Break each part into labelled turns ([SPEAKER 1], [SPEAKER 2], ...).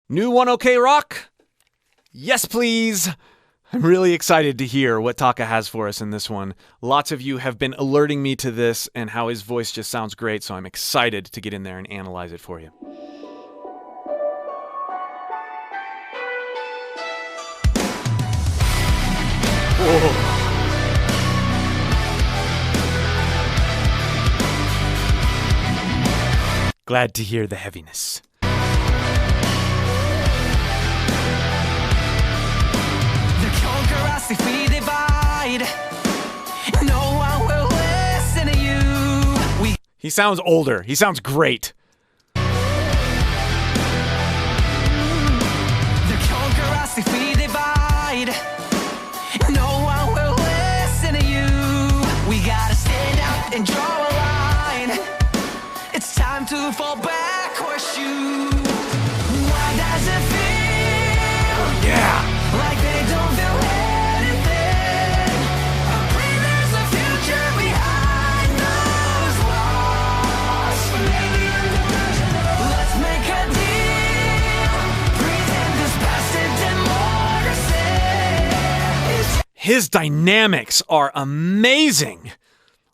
[SPEAKER 1] New one okay, Rock? Yes, please. I'm really excited to hear what Taka has for us in this one. Lots of you have been alerting me to this and how his voice just sounds great, so I'm excited to get in there and analyze it for you. Whoa. Glad to hear the heaviness.
[SPEAKER 2] If we divide, no one will listen to you.
[SPEAKER 1] He sounds older. He sounds great.
[SPEAKER 2] The conquer us if we divide. No one will listen to you. We gotta stand up and draw a line. It's time to fall back or shoot. Why does it feel?
[SPEAKER 1] Yeah.
[SPEAKER 2] Like they don't feel it.
[SPEAKER 1] His dynamics are amazing.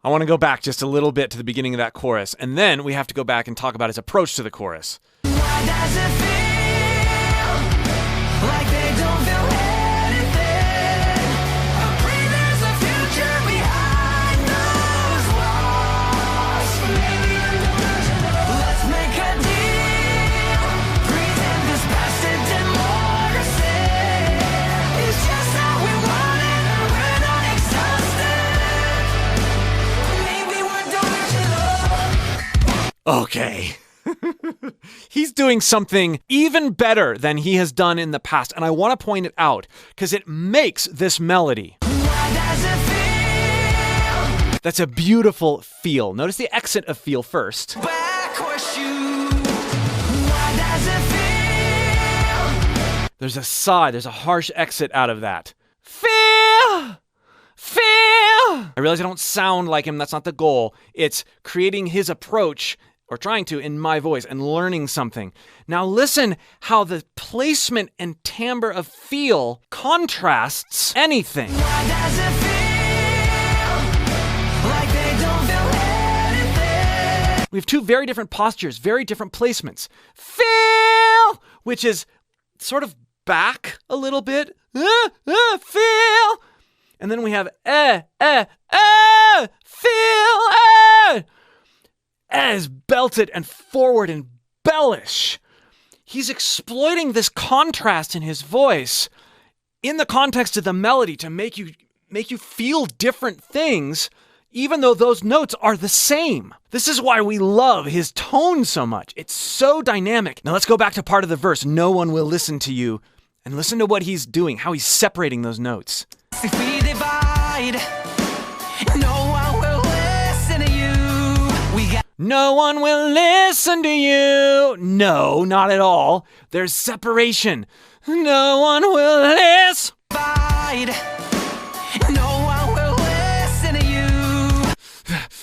[SPEAKER 1] I want to go back just a little bit to the beginning of that chorus, and then we have to go back and talk about his approach to the chorus.
[SPEAKER 2] Why does it feel like they don't feel anything? There's a future behind those walls. Maybe I'm delusional. Let's make a deal. Pretend this bastard democracy is just how we want it. We're not exhausted. Maybe we're delusional.
[SPEAKER 1] Okay. He's doing something even better than he has done in the past, and I want to point it out because it makes this melody.
[SPEAKER 2] Why does it feel?
[SPEAKER 1] That's a beautiful feel. Notice the exit of feel first.
[SPEAKER 2] Back or shoot. Why does it feel?
[SPEAKER 1] There's a sigh, there's a harsh exit out of that. Feel! I realize I don't sound like him, that's not the goal. It's creating his approach, or trying to, in my voice, and learning something. Now listen how the placement and timbre of feel contrasts anything.
[SPEAKER 2] Why does it feel like they don't feel anything?
[SPEAKER 1] We have two very different postures, very different placements. Feel, which is sort of back a little bit. Feel. And then we have feel. Is belted and forward and bellish. He's exploiting this contrast in his voice in the context of the melody to make you feel different things, even though those notes are the same. This is why we love his tone so much. It's so dynamic. Now let's go back to part of the verse, no one will listen to you, and listen to what he's doing, how he's separating those notes.
[SPEAKER 2] If we divide, no one will listen to you.
[SPEAKER 1] No one will listen to you. No, not at all. There's separation. No one will listen.
[SPEAKER 2] No one will listen to you.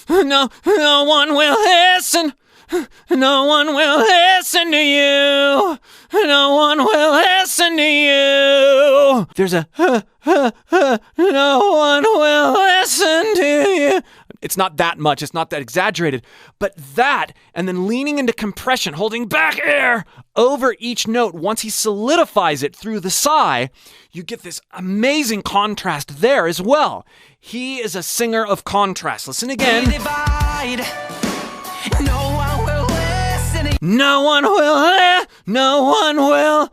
[SPEAKER 1] No one will listen. No one will listen to you. No one will listen to you. There's a no one will listen to you. It's not that much, it's not that exaggerated, but that, and then leaning into compression, holding back air over each note, once he solidifies it through the sigh, you get this amazing contrast there as well. He is a singer of contrast. Listen again.
[SPEAKER 2] No one will listen.
[SPEAKER 1] No one will. No one will.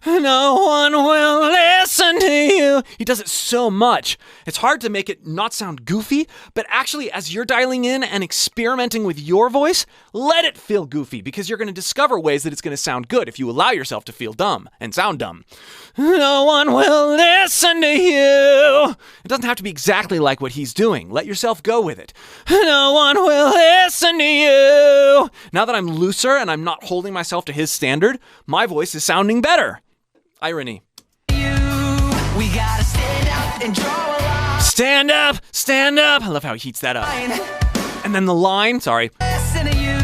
[SPEAKER 1] No one will listen to you. He does it so much. It's hard to make it not sound goofy, but actually as you're dialing in and experimenting with your voice, let it feel goofy because you're going to discover ways that it's going to sound good if you allow yourself to feel dumb and sound dumb. No one will listen to you. It doesn't have to be exactly like what he's doing. Let yourself go with it. No one will listen to you. Now that I'm looser and I'm not holding myself to his standard, my voice is sounding better. Irony.
[SPEAKER 2] We gotta stand up and draw a line.
[SPEAKER 1] Stand up, stand up. I love how he heats that up. And then the line, sorry.
[SPEAKER 2] Listen to you.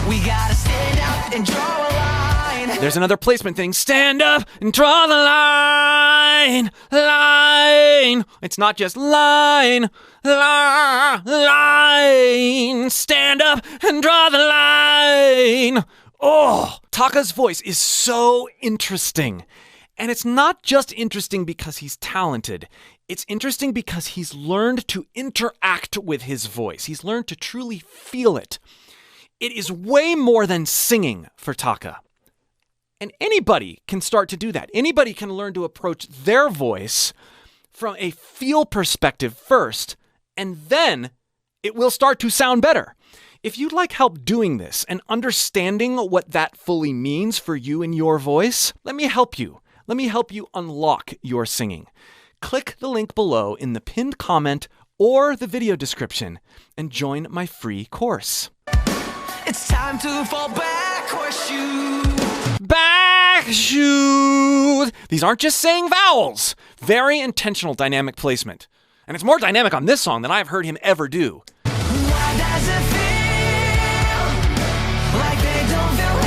[SPEAKER 2] We gotta stand up and draw a line.
[SPEAKER 1] There's another placement thing. Stand up and draw the line. Line. It's not just line. Line. Stand up and draw the line. Oh, Taka's voice is so interesting. And it's not just interesting because he's talented. It's interesting because he's learned to interact with his voice. He's learned to truly feel it. It is way more than singing for Taka. And anybody can start to do that. Anybody can learn to approach their voice from a feel perspective first, and then it will start to sound better. If you'd like help doing this and understanding what that fully means for you and your voice, let me help you. Let me help you unlock your singing. Click the link below in the pinned comment or the video description and join my free course.
[SPEAKER 2] It's time to fall back, horseshoe.
[SPEAKER 1] Back shoes. These aren't just saying vowels. Very intentional dynamic placement. And it's more dynamic on this song than I've heard him ever do.
[SPEAKER 2] Why does it feel like they don't feel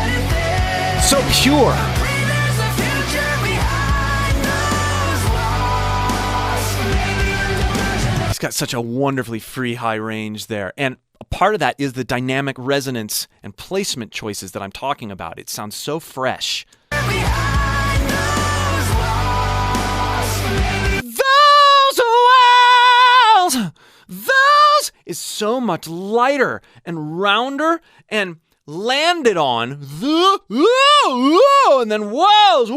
[SPEAKER 2] anything?
[SPEAKER 1] So pure.
[SPEAKER 2] There's a future behind those walls. Maybe I'm delusional.
[SPEAKER 1] He's got such a wonderfully free high range there. And a part of that is the dynamic resonance and placement choices that I'm talking about. It sounds so fresh.
[SPEAKER 2] Behind those walls. Maybe
[SPEAKER 1] Those is so much lighter and rounder and landed on and then woes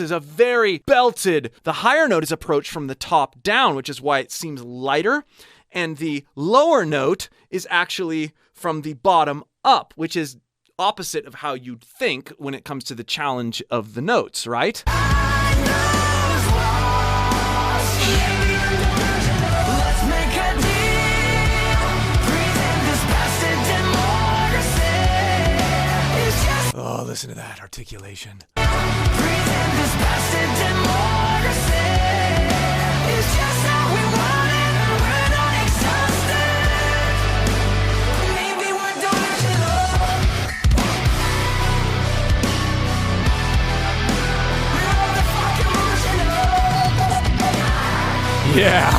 [SPEAKER 1] is a very belted. The higher note is approached from the top down, which is why it seems lighter. And the lower note is actually from the bottom up, which is opposite of how you'd think when it comes to the challenge of the notes, right?
[SPEAKER 2] let's make a deal. Pretend this bastard democracy is just.
[SPEAKER 1] Oh, listen to that articulation.
[SPEAKER 2] Pretend this bastard democracy is just how we want it, and we're not exhausted. Maybe we're delusional. We're all the fucking delusional.
[SPEAKER 1] Yeah.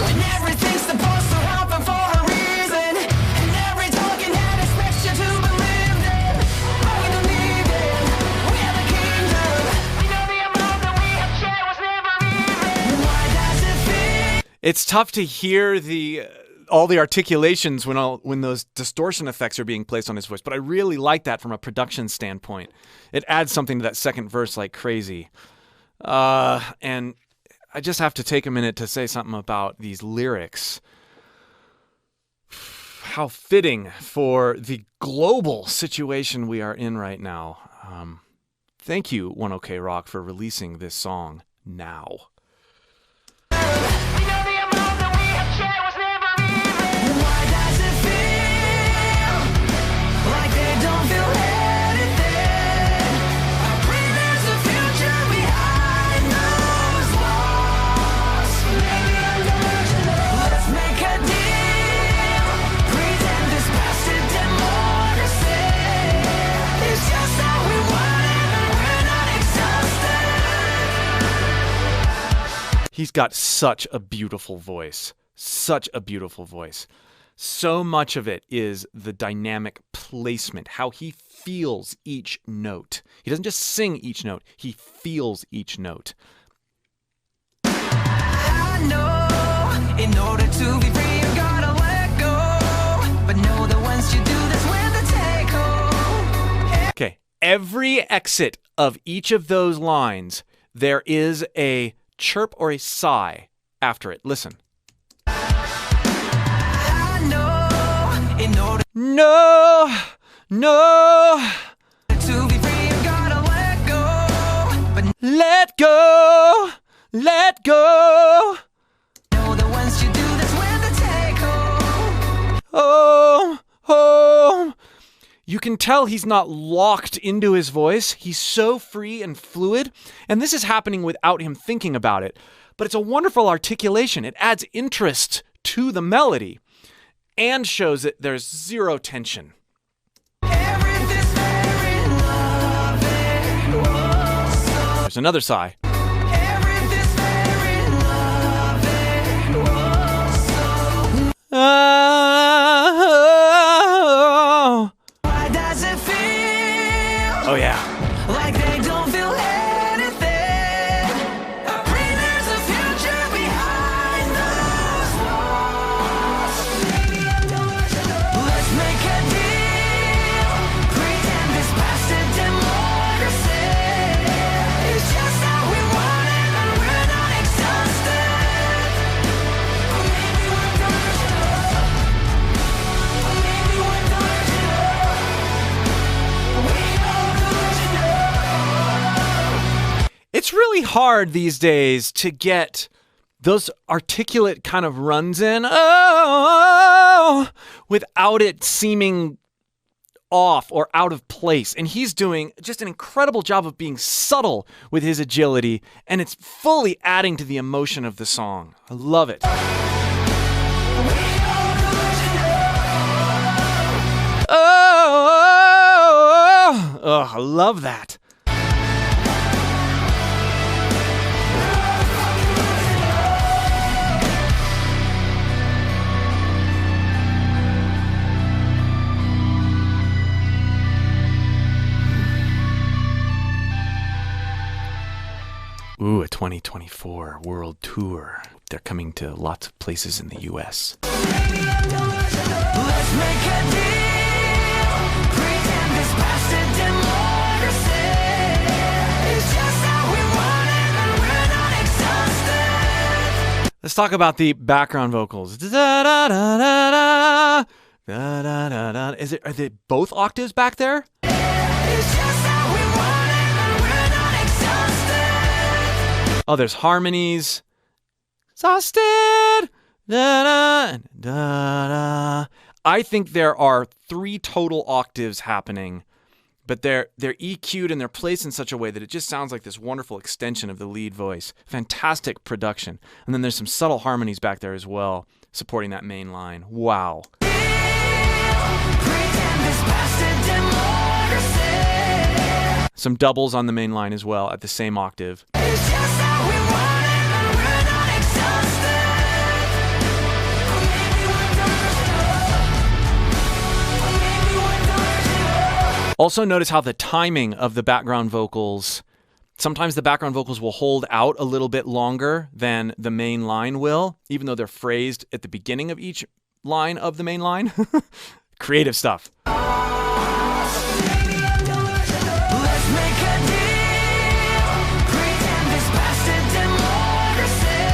[SPEAKER 2] And everything's supposed to happen for a reason, and every talking head expects you to believe them. But we don't need them. We have a kingdom. We know the amount that we have shared was never even. Why does it feel?
[SPEAKER 1] It's tough to hear all the articulations when those distortion effects are being placed on his voice, but I really like that from a production standpoint. It adds something to that second verse like crazy. And I just have to take a minute to say something about these lyrics. How fitting for the global situation we are in right now. Thank you, 1OK Rock, for releasing this song now.
[SPEAKER 2] We know the amount that we have shared was never even. Why does it feel like they don't feel anything? I pray there's a future behind those walls. Maybe I'm delusional. Let's make a deal. Pretend this bastard democracy is just how we want it, and we're not exhausted.
[SPEAKER 1] He's got such a beautiful voice. Such a beautiful voice. So much of it is the dynamic placement, how he feels each note. He doesn't just sing each note, he feels each note.
[SPEAKER 2] I know, in order to be free, you gotta let go. But know that once you do, that's when the take hold.
[SPEAKER 1] Okay, every exit of each of those lines, there is a chirp or a sigh after it. Listen.
[SPEAKER 2] I know, in order
[SPEAKER 1] No,
[SPEAKER 2] to be free, you gotta let go. But
[SPEAKER 1] let go.
[SPEAKER 2] know that once you do, that's when the take hold.
[SPEAKER 1] Oh. You can tell he's not locked into his voice. He's so free and fluid. And this is happening without him thinking about it. But it's a wonderful articulation. It adds interest to the melody. and shows that there's zero tension.
[SPEAKER 2] Everything's very loving. Whoa, so
[SPEAKER 1] There's another sigh.
[SPEAKER 2] everything's very loving. Whoa, so
[SPEAKER 1] Oh,
[SPEAKER 2] why does it feel
[SPEAKER 1] oh yeah.
[SPEAKER 2] like they don't feel anything? I pray there's a future behind those walls. Let's make a deal. Pretend this past is democracy. It's just how we want it, and we're not exhausted. Or maybe we're delusional. Or maybe we're delusional. We are delusional.
[SPEAKER 1] It's really hard these days to get those articulate kind of runs in, oh, without it seeming off or out of place. And he's doing just an incredible job of being subtle with his agility, and it's fully adding to the emotion of the song. I love it. Oh, I love that. Ooh, a 2024 world tour. They're coming to lots of places in the US.
[SPEAKER 2] Let's make a deal. Pretend this past is democracy. It's just how we want it, and we're not exhausted.
[SPEAKER 1] Let's talk about the background vocals. Da-da-da-da-da. Da-da-da-da. Are they both octaves back there?
[SPEAKER 2] It's just how we want it, and we're not exhausted.
[SPEAKER 1] Oh, there's harmonies. Exhausted. Da-da, da-da. I think there are 3 total octaves happening, but they're EQ'd and they're placed in such a way that it just sounds like this wonderful extension of the lead voice. Fantastic production. And then there's some subtle harmonies back there as well, supporting that main line. Wow.
[SPEAKER 2] Pretend this past is democracy.
[SPEAKER 1] Some doubles on the main line as well at the same octave.
[SPEAKER 2] It's just how we want it, and we're not exhausted. Or maybe we're delusional. Or maybe we're delusional.
[SPEAKER 1] Also notice how the timing of the background vocals, sometimes the background vocals will hold out a little bit longer than the main line will, even though they're phrased at the beginning of each line of the main line. Creative stuff.
[SPEAKER 2] Let's make a deal. Pretend this past is democracy.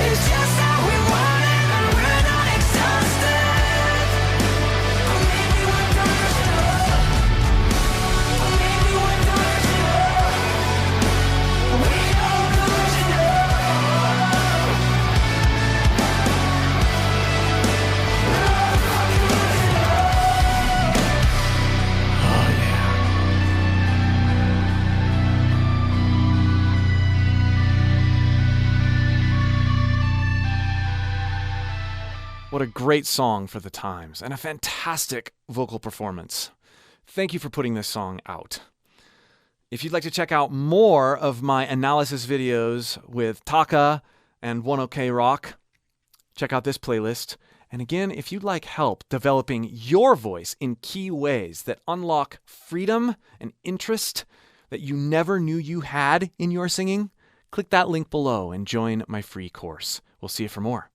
[SPEAKER 2] It's just how we want it, and we're not exhausted. Or maybe we're delusional. Or maybe we're delusional. We are delusional.
[SPEAKER 1] What a great song for the times, and a fantastic vocal performance. Thank you for putting this song out. If you'd like to check out more of my analysis videos with Taka and 1OK Rock, check out this playlist. And again, if you'd like help developing your voice in key ways that unlock freedom and interest that you never knew you had in your singing, click that link below and join my free course. We'll see you for more.